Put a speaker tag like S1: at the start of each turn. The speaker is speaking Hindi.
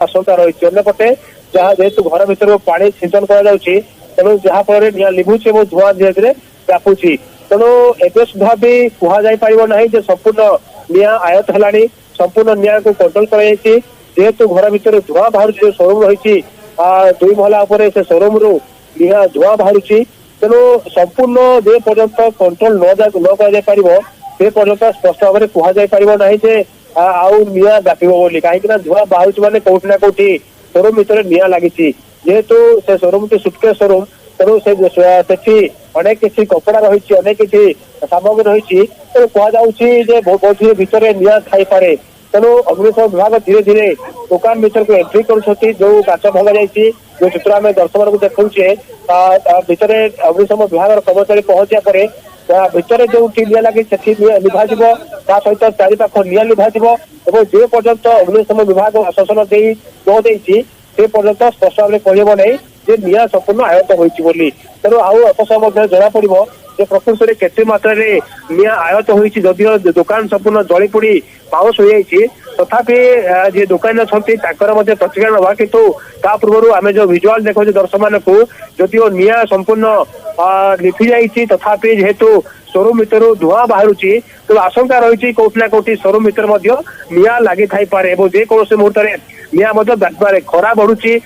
S1: आशंका रही अंपटे जहाँ जेहेतु घर भर पानी सिंचन करू जहाँफल निआ लिभुचे और धुआं धीरे धीरे व्यापुची तेणु एवं सुधा भी कहुना संपूर्ण निआ आयत है संपूर्ण निआ को कंट्रोल करेतु घर भर धुआं बाहर जो शोरूम रही 2 महला से शोरूम रु निआ धुआं बाहर तेणु संपूर्ण जे पर्यंत कंट्रोल न कर पर्यंत स्पष्ट भाव में कहुना आउ निआ व्यापिब बोली कहीं धुआं बाहर मैंने कौटना कौटी शोरूम भर निआ लगी जेहेतु से शोरूम टी सुटकेस शोरूम तेणु से अनेक किसी कपड़ा रही अनेक किसी सामग्री रही तेणु कहुचे भितर निआ खाई पारे तेणु अग्निशम विभाग धीरे धीरे दुकान भर को एंट्री कर जो काच भंगा जाइए जो चित्र आम दर्शक को देखुचे भितर अग्निशम विभाग कर्मचारी पहुंचा पर भितर जो निआ लगी लिभा सहित चारिपाख निआ लिभा जे पर्यंत अग्निशम विभाग आश्वासन न से पर्यंत स्पष्ट भाव में कहब नहीं जे निआ संपूर्ण आयत होती तेणु आउ अपसमय जना पड़ प्रकृत में केते मात्रा निआ आयत होदियो दुकान संपूर्ण जली पोड़ी पाउस हो जाए तथापि जे दुकान अच्छा प्रतिक्रिया ना कितु ता पूर्व आम जो विजुआल देखो दर्शक मान को जदियो निआ संपूर्ण लिखि जाइए तथापि जेहेतु शोरूम भर धुआं बाहर तो आशंका रही कौटना कौटी शोरूम भर निआ लगी थाई पारे जेकोसी मुहूर्त में निआ व्यापार खरा बढ़ुची।